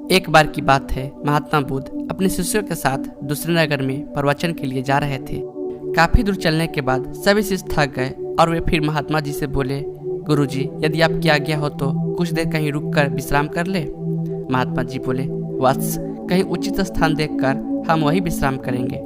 एक बार की बात है, महात्मा बुद्ध अपने शिष्यों के साथ दूसरे नगर में प्रवचन के लिए जा रहे थे। काफी दूर चलने के बाद सभी शिष्य थक गए और वे फिर महात्मा जी से बोले, गुरुजी, यदि आपकी आज्ञा हो तो कुछ देर कहीं रुक कर विश्राम कर ले। महात्मा जी बोले, वत्स, कहीं उचित स्थान देखकर हम वही विश्राम करेंगे।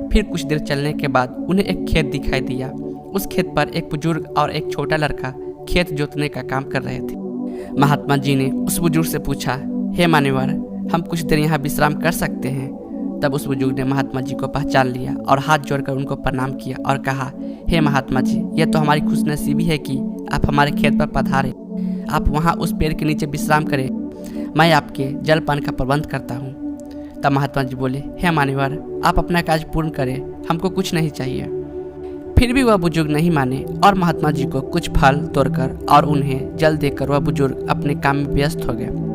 फिर कुछ देर चलने के बाद उन्हें एक खेत दिखाई दिया। उस खेत पर एक बुजुर्ग और एक छोटा लड़का खेत जोतने का काम कर रहे थे। महात्मा जी ने उस बुजुर्ग से पूछा, हे मान्यवर, हम कुछ देर यहाँ विश्राम कर सकते हैं? तब उस बुजुर्ग ने महात्मा जी को पहचान लिया और हाथ जोड़कर उनको प्रणाम किया और कहा, हे महात्मा जी, यह तो हमारी खुशनसीबी है कि आप हमारे खेत पर पधारे। आप वहाँ उस पेड़ के नीचे विश्राम करें, मैं आपके जल पान का प्रबंध करता हूँ। तब महात्मा जी बोले, हे मान्यवर, आप अपना कार्य पूर्ण करें, हमको कुछ नहीं चाहिए। फिर भी वह बुजुर्ग नहीं माने और महात्मा जी को कुछ फल तोड़कर और उन्हें जल देकर वह बुजुर्ग अपने काम में व्यस्त हो गए।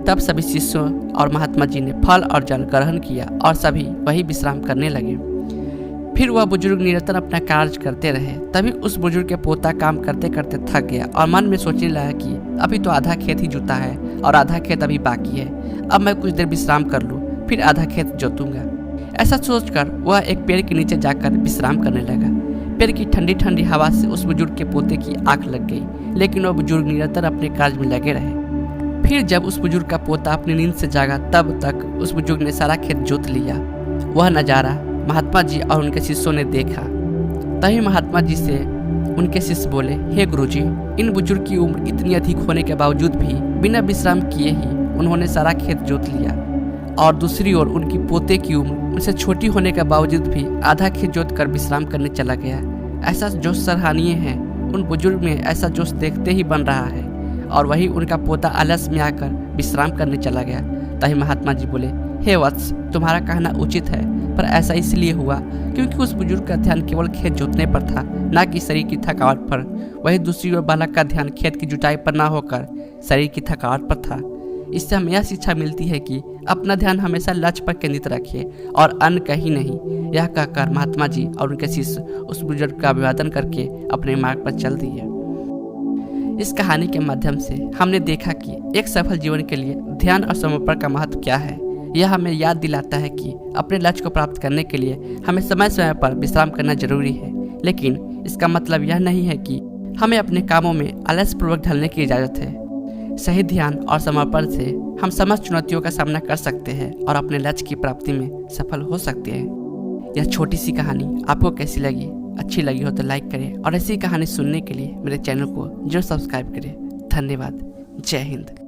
तब सभी शिष्यों और महात्मा जी ने फल और जल ग्रहण किया और सभी वही विश्राम करने लगे। फिर वह बुजुर्ग निरंतर अपना कार्य करते रहे। तभी उस बुजुर्ग के पोता काम करते करते थक गया और मन में सोचने लगा कि अभी तो आधा खेत ही जोता है और आधा खेत अभी बाकी है। अब मैं कुछ देर विश्राम कर लूँ, फिर आधा खेत जोतूंगा। ऐसा सोचकर वह एक पेड़ के नीचे जाकर विश्राम करने लगा। पेड़ की ठंडी ठंडी हवा से उस बुजुर्ग के पोते की आंख लग गई, लेकिन वह बुजुर्ग निरंतर अपने कार्य में लगे रहे। फिर जब उस बुजुर्ग का पोता अपनी नींद से जागा, तब तक उस बुजुर्ग ने सारा खेत जोत लिया। वह नज़ारा महात्मा जी और उनके शिष्यों ने देखा। तभी महात्मा जी से उनके शिष्य बोले, हे गुरुजी, इन बुजुर्ग की उम्र इतनी अधिक होने के बावजूद भी बिना विश्राम किए ही उन्होंने सारा खेत जोत लिया, और दूसरी ओर उनकी पोते की उम्र उनसे छोटी होने के बावजूद भी आधा खेत जोत कर विश्राम करने चला गया। ऐसा जोश सराहनीय है। उन बुजुर्ग में ऐसा जोश देखते ही बन रहा है, और वही उनका पोता आलस में आकर विश्राम करने चला गया। तभी महात्मा जी बोले, हे वत्स, तुम्हारा कहना उचित है, पर ऐसा इसलिए हुआ क्योंकि उस बुजुर्ग का ध्यान केवल खेत जोतने पर था, न कि शरीर की थकावट पर। वही दूसरी ओर बालक का ध्यान खेत की जुताई पर न होकर शरीर की थकावट पर था। इससे हमें यह शिक्षा मिलती है कि अपना ध्यान हमेशा लक्ष्य पर केंद्रित रखिए और अन्य कहीं नहीं। यह कहकर महात्मा जी और उनके शिष्य उस बुजुर्ग का अभिवादन करके अपने मार्ग पर चल दिए। इस कहानी के माध्यम से हमने देखा कि एक सफल जीवन के लिए ध्यान और समर्पण का महत्व क्या है। यह हमें याद दिलाता है कि अपने लक्ष्य को प्राप्त करने के लिए हमें समय समय पर विश्राम करना जरूरी है, लेकिन इसका मतलब यह नहीं है कि हमें अपने कामों में आलस्यपूर्वक ढलने की इजाज़त है। सही ध्यान और समर्पण से हम समस्त चुनौतियों का सामना कर सकते हैं और अपने लक्ष्य की प्राप्ति में सफल हो सकते हैं। यह छोटी सी कहानी आपको कैसी लगी? अच्छी लगी हो तो लाइक करें और ऐसी कहानी सुनने के लिए मेरे चैनल को जरूर सब्सक्राइब करें। धन्यवाद। जय हिंद।